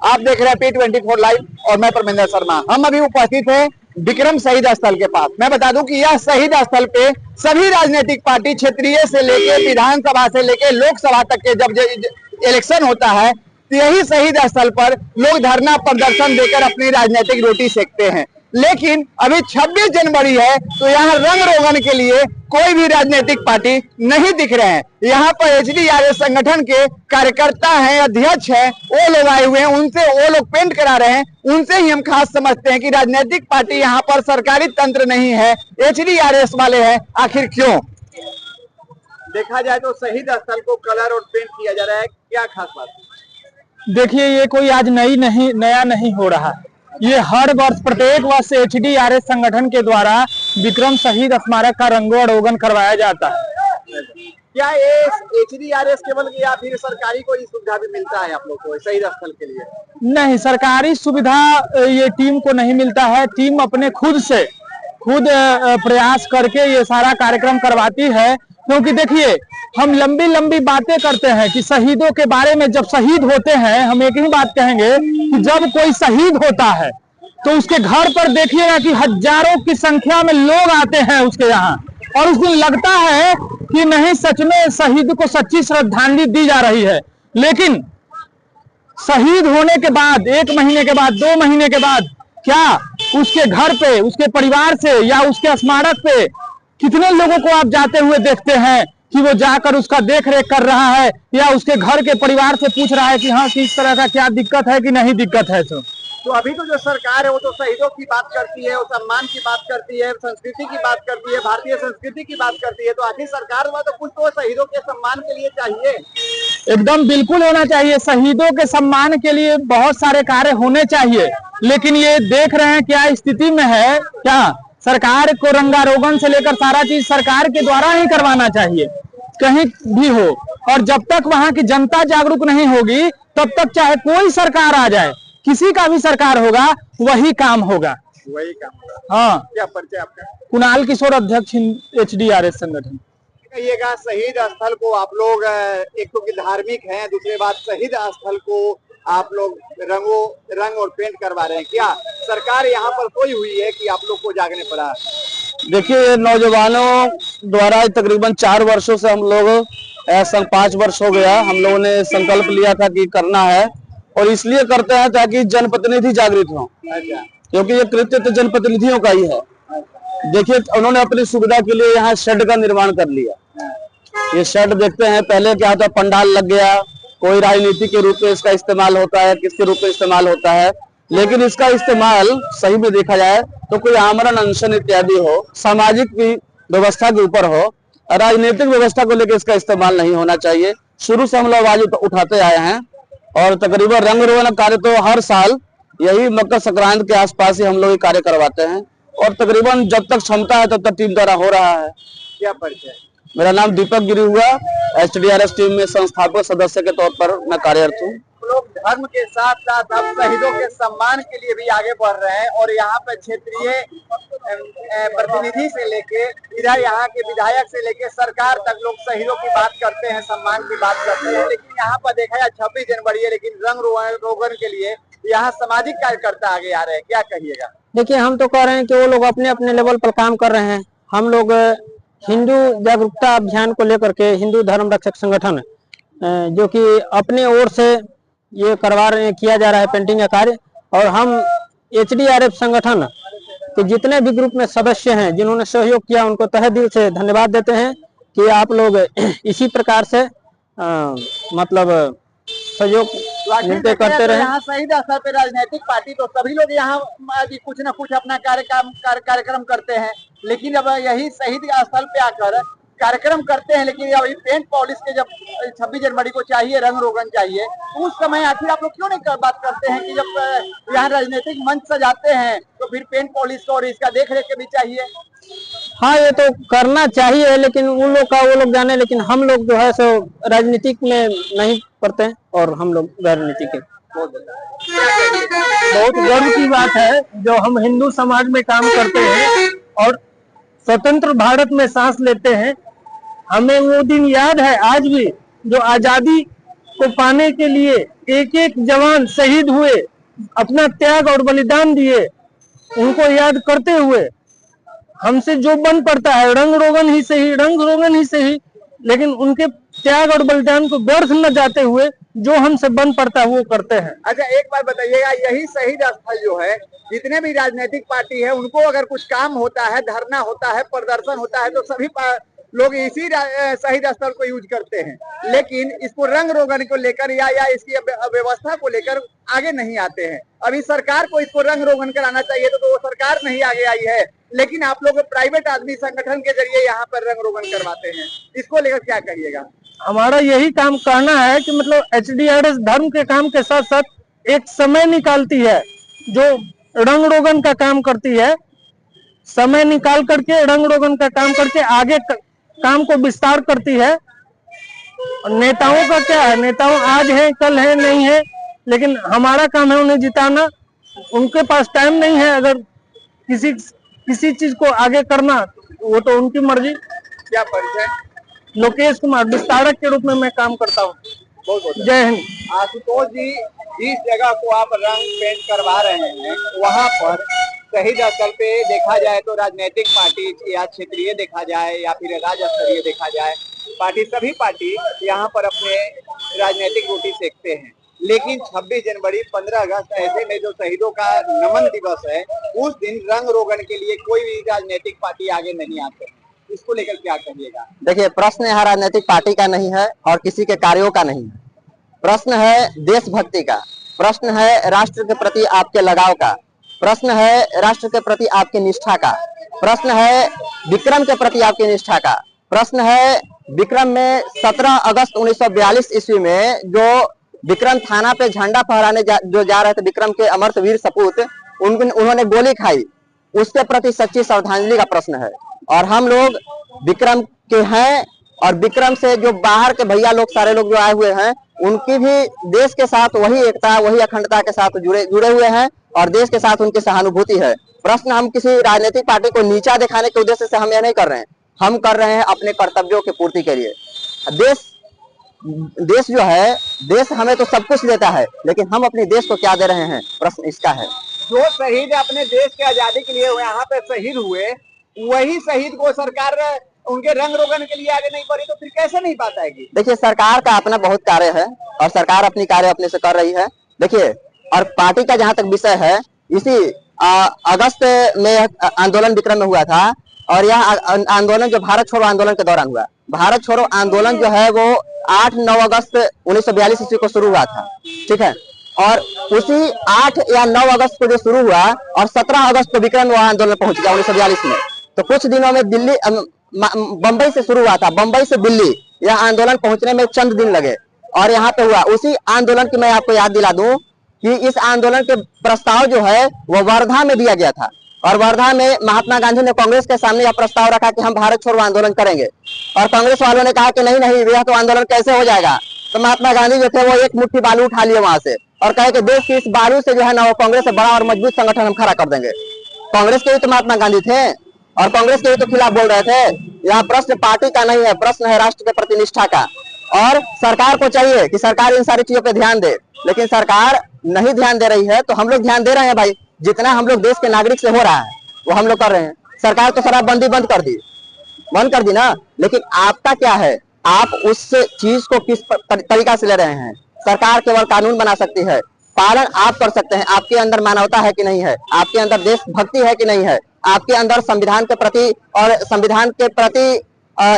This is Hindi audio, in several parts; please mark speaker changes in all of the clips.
Speaker 1: आप देख रहे हैं P24 लाइव और मैं परमिंदर शर्मा। हम अभी उपस्थित हैं विक्रम शहीद स्थल के पास। मैं बता दूं कि यह शहीद स्थल पे सभी राजनीतिक पार्टी क्षेत्रीय से लेके विधानसभा से लेके लोकसभा तक के जब इलेक्शन होता है तो यही शहीद स्थल पर लोग धरना प्रदर्शन देकर अपनी राजनीतिक रोटी सेकते हैं। लेकिन अभी 26 जनवरी है तो यहाँ रंग रोगन के लिए कोई भी राजनीतिक पार्टी नहीं दिख रहे हैं। यहाँ पर HDRS संगठन के कार्यकर्ता हैं, अध्यक्ष हैं, वो लोग आए हुए हैं, उनसे वो लोग पेंट करा रहे हैं। उनसे ही हम खास समझते हैं कि राजनीतिक पार्टी यहाँ पर सरकारी तंत्र नहीं है, HDRS वाले हैं। आखिर क्यों? देखा जाए तो शहीद स्थल को कलर और पेंट किया जा रहा है, क्या खास बात?
Speaker 2: देखिए, ये कोई आज नया नहीं हो रहा है। ये हर वर्ष प्रत्येक वर्ष HDRS संगठन के द्वारा विक्रम शहीद स्मारक का रंगोरोगन करवाया जाता है।
Speaker 1: क्या ये HDRS केवल या फिर सरकारी कोई सुविधा भी मिलता है आप लोग को शहीद स्थल के लिए?
Speaker 2: नहीं, सरकारी सुविधा ये टीम को नहीं मिलता है। टीम अपने खुद प्रयास करके ये सारा कार्यक्रम करवाती है। क्योंकि देखिए, हम लंबी बातें करते हैं कि शहीदों के बारे में। जब शहीद होते हैं, हम एक ही बात कहेंगे कि जब कोई शहीद होता है तो उसके घर पर देखिएगा कि हजारों की संख्या में लोग आते हैं उसके यहाँ, और उस दिन लगता है कि नहीं, सच में शहीद को सच्ची श्रद्धांजलि दी जा रही है। लेकिन शहीद होने के बाद 1 महीने के बाद, 2 महीने के बाद, क्या उसके घर पे, उसके परिवार से या उसके स्मारक पे कितने लोगों को आप जाते हुए देखते हैं कि वो जाकर उसका देख रेख कर रहा है या उसके घर के परिवार से पूछ रहा है कि हाँ, किस तरह का क्या दिक्कत है कि नहीं दिक्कत है।
Speaker 1: तो अभी तो जो सरकार है वो तो शहीदों की बात करती है, वो सम्मान की बात करती है, संस्कृति की बात करती है, भारतीय संस्कृति की बात करती है। तो आखिर सरकार में तो कुछ तो शहीदों के सम्मान के लिए चाहिए।
Speaker 2: एकदम बिल्कुल होना चाहिए। शहीदों के सम्मान के लिए बहुत सारे कार्य होने चाहिए, लेकिन ये देख रहे हैं क्या स्थिति में है। क्या सरकार को रंगारोगन से लेकर सारा चीज सरकार के द्वारा ही करवाना चाहिए, कहीं भी हो। और जब तक वहां की जनता जागरूक नहीं होगी तब तक चाहे कोई सरकार आ जाए, किसी का भी सरकार होगा, वही काम होगा। हाँ।
Speaker 1: क्या परिचय आपका?
Speaker 2: कुणाल किशोर, अध्यक्ष HDRS संगठन।
Speaker 1: कहिएगा, शहीद स्थल को आप लोग एक तो धार्मिक हैं, दूसरी बात शहीद स्थल को आप लोग रंग और पेंट करवा रहे हैं। क्या सरकार यहाँ पर सोई हुई है कि आप लोग को जागने पड़ा?
Speaker 3: देखिए, नौजवानों द्वारा तकरीबन 4 वर्षों से हम लोग, 5 वर्ष हो गया, हम लोगों ने संकल्प लिया था कि करना है, और इसलिए करते हैं ताकि जनप्रतिनिधि जागृत हो। क्योंकि ये कृत्य तो जनप्रतिनिधियों का ही है। देखिए, उन्होंने अपनी सुविधा के लिए यहाँ शेड का निर्माण कर लिया। ये शेड देखते हैं, पहले क्या होता, पंडाल लग गया, कोई राजनीति के रूप में इसका इस्तेमाल होता है, किसके रूप में इस्तेमाल होता है। लेकिन इसका इस्तेमाल सही में देखा जाए तो कोई आमरण अनशन इत्यादि हो, सामाजिक व्यवस्था के ऊपर हो, राजनीतिक व्यवस्था को लेकर इसका इस्तेमाल नहीं होना चाहिए। शुरू से हम लोग आवाज उठाते आए हैं, और तकरीबन रंग रोगन कार्य तो हर साल यही मकर संक्रांति के आसपास ही हम लोग ये कार्य करवाते हैं, और तकरीबन जब तक क्षमता है तब तक टीम द्वारा हो रहा है।
Speaker 1: क्या परिचय?
Speaker 3: मेरा नाम दीपक गिरी हुआ, HDRS टीम में संस्थापक सदस्य के तौर पर मैं कार्यरत हूँ।
Speaker 1: लोग धर्म के साथ साथ अब शहीदों के सम्मान के लिए भी आगे बढ़ रहे हैं, और यहाँ पे क्षेत्रीय प्रतिनिधि से लेके इधर यहाँ के विधायक से लेके सरकार तक लोग शहीदों की बात करते हैं, सम्मान की बात करते हैं। लेकिन यहाँ पर देखा जाए 26 जनवरी है, लेकिन रंग रोगन के लिए यहाँ सामाजिक कार्यकर्ता आगे आ रहे हैं। क्या कहिएगा?
Speaker 4: देखिए, हम तो कह रहे हैं कि वो लोग अपने अपने लेवल पर काम कर रहे हैं। हम लोग हिंदू जागरूकता अभियान को लेकर के हिंदू धर्म रक्षक संगठन जो कि अपने ओर से ये किया जा रहा है पेंटिंग का कार्य। और हम HDRS संगठन के जितने भी ग्रुप में सदस्य हैं जिन्होंने सहयोग किया, उनको तहे दिल से धन्यवाद देते हैं कि आप लोग इसी प्रकार से मतलब सहयोग मिलते करते रहे।
Speaker 1: यहाँ शहीद स्थल पे राजनीतिक पार्टी तो सभी लोग यहाँ कुछ न कुछ अपना कार्यक्रम करते हैं, लेकिन अब यही शहीद स्थल पे आकर कार्यक्रम करते हैं। लेकिन अभी पेंट पॉलिश के जब 26 जनवरी को चाहिए, रंग रोगन चाहिए, उस समय आखिर आप लोग क्यों नहीं बात करते हैं कि जब यहाँ राजनीतिक मंच सजाते हैं तो फिर पेंट पॉलिश और इसका देख रेख भी चाहिए?
Speaker 4: हाँ, ये तो करना चाहिए, लेकिन उन लोग का वो लोग जाने। लेकिन हम लोग जो है सो राजनीतिक में नहीं पड़ते हैं, और हम लोग राजनीतिक के।
Speaker 2: बहुत गर्व की बात है जो हम हिंदू समाज में काम करते हैं और स्वतंत्र भारत में सांस लेते हैं। हमें वो दिन याद है आज भी, जो आजादी को पाने के लिए एक एक जवान शहीद हुए, अपना त्याग और बलिदान दिए, उनको याद करते हुए हमसे जो बन पड़ता है, रंग रोगन ही सही, लेकिन उनके त्याग और बलिदान को व्यर्थ न जाते हुए जो हमसे बन पड़ता है वो करते हैं।
Speaker 1: अच्छा, एक बात बताइएगा, यही शहीद स्थल जो है, जितने भी राजनीतिक पार्टी है उनको अगर कुछ काम होता है, धरना होता है, प्रदर्शन होता है, तो सभी लोग इसी शहीद स्थल को यूज करते हैं, लेकिन इसको रंग रोगन को लेकर या इसकी व्यवस्था को लेकर आगे नहीं आते हैं। अभी सरकार को इसको रंग रोगन कराना चाहिए तो वो सरकार नहीं आगे आई है, लेकिन आप लोग प्राइवेट आदमी संगठन के जरिए यहाँ पर रंग रोगन करवाते हैं, इसको लेकर क्या कहिएगा?
Speaker 2: हमारा यही काम करना है कि मतलब HDRS धर्म के काम के साथ साथ एक समय निकालती है जो रंग रोगन का काम करती है, समय निकाल करके रंग रोगन का काम करके आगे काम को विस्तार करती है। और नेताओं का क्या है, नेताओं आज है कल है नहीं है, लेकिन हमारा काम है उन्हें जिताना। उनके पास टाइम नहीं है अगर किसी चीज को आगे करना, वो तो उनकी मर्जी।
Speaker 1: क्या परिचय?
Speaker 2: लोकेश कुमार, विस्तारक के रूप में मैं काम करता हूँ।
Speaker 1: बहुत बहुत
Speaker 2: जय हिंद।
Speaker 1: आशुतोष जी, जिस जगह को आप रंग पेंट करवा रहे हैं वहाँ पर शहीद स्थल पे देखा जाए तो राजनीतिक पार्टी या क्षेत्रीय देखा जाए या फिर राज्य स्तरीय देखा जाए, सभी पार्टी यहाँ पर अपने राजनीतिक रोटी सेकते हैं, लेकिन 26 जनवरी 15 अगस्त ऐसे में जो शहीदों का नमन दिवस है, उस दिन रंग रोगन के लिए कोई भी राजनीतिक पार्टी आगे नहीं आते। इसको लेकर क्या कहिएगा?
Speaker 5: देखिए, प्रश्न यहाँ राजनीतिक पार्टी का नहीं है और किसी के कार्यों का नहीं है। प्रश्न है देशभक्ति का, प्रश्न है राष्ट्र के प्रति आपके लगाव का, प्रश्न है राष्ट्र के प्रति आपकी निष्ठा का, प्रश्न है विक्रम के प्रति आपकी निष्ठा का, प्रश्न है विक्रम में 17 अगस्त 1942 ईस्वी में जो विक्रम थाना पे झंडा फहराने जो जा रहे थे, विक्रम के अमर वीर सपूत, उन्होंने गोली खाई, उसके प्रति सच्ची श्रद्धांजलि का प्रश्न है। और हम लोग विक्रम के हैं और विक्रम से जो बाहर के भैया लोग सारे लोग जो आए हुए हैं, उनकी भी देश के साथ वही एकता वही अखंडता के साथ जुड़े हुए हैं और देश के साथ उनकी सहानुभूति है। प्रश्न हम किसी राजनीतिक पार्टी को नीचा दिखाने के उद्देश्य से हम यह नहीं कर रहे हैं, हम कर रहे हैं अपने कर्तव्यों की पूर्ति के लिए। देश जो है, देश हमें तो सब कुछ देता है, लेकिन हम अपने देश को क्या दे रहे हैं, प्रश्न इसका है।
Speaker 1: जो शहीद अपने देश के आजादी के लिए यहाँ पे शहीद हुए, वही शहीद को सरकार उनके रंग रोगन के लिए आगे नहीं बढ़ी तो फिर कैसे नहीं पाता है?
Speaker 5: देखिए, सरकार का अपना बहुत कार्य है और सरकार अपनी कार्य अपने से कर रही है। देखिए, और पार्टी का जहां तक विषय है, इसी अगस्त में आंदोलन विक्रम में हुआ था और यह आंदोलन जो भारत छोड़ो आंदोलन के दौरान हुआ, भारत छोड़ो आंदोलन जो है वो 8-9 अगस्त 1942 ईस्वी को शुरू हुआ था, ठीक है। और उसी 8 या 9 अगस्त को जो शुरू हुआ और 17 अगस्त को विक्रम में आंदोलन पहुंच गया 1942 में। तो कुछ दिनों में दिल्ली बंबई से शुरू हुआ था, बंबई से दिल्ली यह आंदोलन पहुंचने में चंद दिन लगे और यहाँ पे हुआ। उसी आंदोलन की मैं आपको याद दिला दूं कि इस आंदोलन के प्रस्ताव जो है वो वर्धा में दिया गया था और वर्धा में महात्मा गांधी ने कांग्रेस के सामने यह प्रस्ताव रखा कि हम भारत छोड़ो आंदोलन करेंगे और कांग्रेस वालों ने कहा कि नहीं नहीं, यह तो आंदोलन कैसे हो जाएगा। तो महात्मा गांधी जो थे वो एक मुट्ठी बालू उठा लिए वहां से और कहे कि देश की इस बालू से जो है ना वो कांग्रेस से बड़ा और मजबूत संगठन हम खड़ा कर देंगे। कांग्रेस के ही तो महात्मा गांधी थे और कांग्रेस के ही तो खिलाफ बोल रहे थे। यहाँ प्रश्न पार्टी का नहीं है, प्रश्न है राष्ट्र के प्रति निष्ठा का। और सरकार को चाहिए कि सरकार इन सारी चीजों पे ध्यान दे, लेकिन सरकार नहीं ध्यान दे रही है तो हम लोग ध्यान दे रहे हैं भाई। जितना हम लोग देश के नागरिक से हो रहा है वो हम लोग कर रहे हैं। सरकार तो शराबबंदी बंद कर दी ना, लेकिन आपका क्या है, आप उस चीज को किस तरीका से ले रहे हैं। सरकार केवल कानून बना सकती है, पालन आप कर सकते हैं। आपके अंदर मानवता है कि नहीं है, आपके अंदर देशभक्ति है कि नहीं है, आपके अंदर संविधान के प्रति और संविधान के प्रति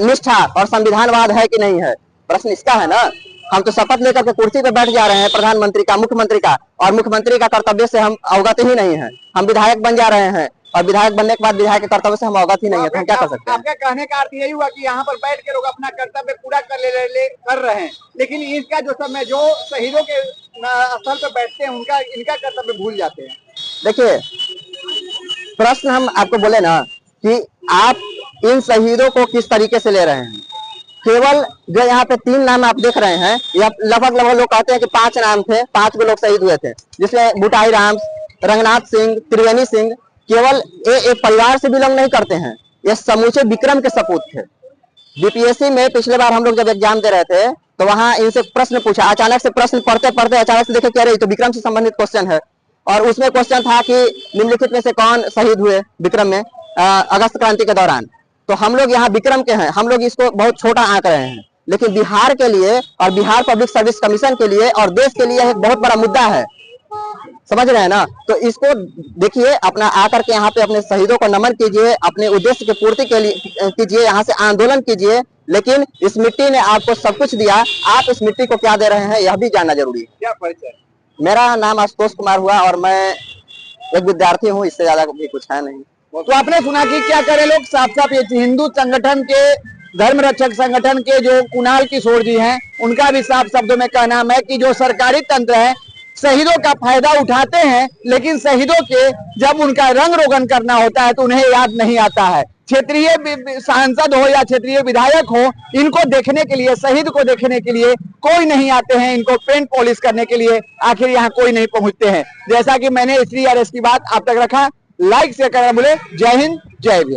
Speaker 5: निष्ठा और संविधानवाद है कि नहीं है, प्रश्न इसका है ना। हम तो शपथ लेकर के कुर्सी पे बैठ जा रहे हैं प्रधानमंत्री का, मुख्यमंत्री का, और मुख्यमंत्री का कर्तव्य से हम अवगत ही नहीं है। हम विधायक बन जा रहे हैं और विधायक बनने के बाद विधायक के कर्तव्य से हम अवगत ही नहीं है, तो हम क्या कर सकते हैं।
Speaker 1: आपका कहने का अर्थ यही हुआ कि यहाँ पर बैठ के लोग अपना कर्तव्य पूरा कर रहे हैं, लेकिन इसका जो समय जो शहीदों के स्थल पर बैठते हैं इनका कर्तव्य भूल जाते हैं।
Speaker 5: देखिए, प्रश्न हम आपको बोले ना कि आप इन शहीदों को किस तरीके से ले रहे हैं। केवल जो यहाँ पे 3 नाम आप देख रहे हैं, या लगभग लोग कहते हैं कि 5 नाम थे, 5 को लोग शहीद हुए थे, जिसमें बुटाई राम, रंगनाथ सिंह, त्रिवेणी सिंह केवल एक परिवार से बिलोंग नहीं करते हैं, ये समूचे विक्रम के सपूत थे। बीपीएससी में पिछले बार हम लोग जब एग्जाम दे रहे थे तो वहां इनसे प्रश्न पूछा, अचानक से प्रश्न पढ़ते पढ़ते अचानक से देखे, कह रही तो विक्रम से संबंधित क्वेश्चन है। और उसमें क्वेश्चन था कि निम्नलिखित में से कौन शहीद हुए विक्रम में अगस्त क्रांति के दौरान। तो हम लोग यहाँ विक्रम के हैं, हम लोग इसको बहुत छोटा आंक रहे हैं, लेकिन बिहार के लिए और बिहार पब्लिक सर्विस कमीशन के लिए और देश के लिए एक बहुत बड़ा मुद्दा है, समझ रहे हैं ना। तो इसको देखिए, अपना आकर के यहाँ पे अपने शहीदों को नमन कीजिए, अपने उद्देश्य की पूर्ति के लिए कीजिए, यहाँ से आंदोलन कीजिए। लेकिन इस मिट्टी ने आपको सब कुछ दिया, आप इस मिट्टी को क्या दे रहे हैं यह भी जानना जरूरी है।
Speaker 1: क्या परिचय?
Speaker 5: मेरा नाम आशुतोष कुमार हुआ और मैं एक विद्यार्थी हूँ, इससे ज्यादा भी कुछ है नहीं।
Speaker 1: तो आपने सुना कि क्या करे लोग, साफ साफ ये हिंदू संगठन के, धर्म रक्षक संगठन के जो कुणाल किशोर जी हैं, उनका भी साफ शब्दों में कहना है कि जो सरकारी तंत्र है शहीदों का फायदा उठाते हैं, लेकिन शहीदों के जब उनका रंग रोगन करना होता है तो उन्हें याद नहीं आता है। क्षेत्रीय सांसद हो या क्षेत्रीय विधायक हो, इनको देखने के लिए, शहीद को देखने के लिए कोई नहीं आते हैं, इनको पेंट पॉलिश करने के लिए आखिर यहाँ कोई नहीं पहुंचते हैं। जैसा कि मैंने STRS की बात आप तक रखा, लाइक शेयर करना भूले। जय हिंद, जय बिहार।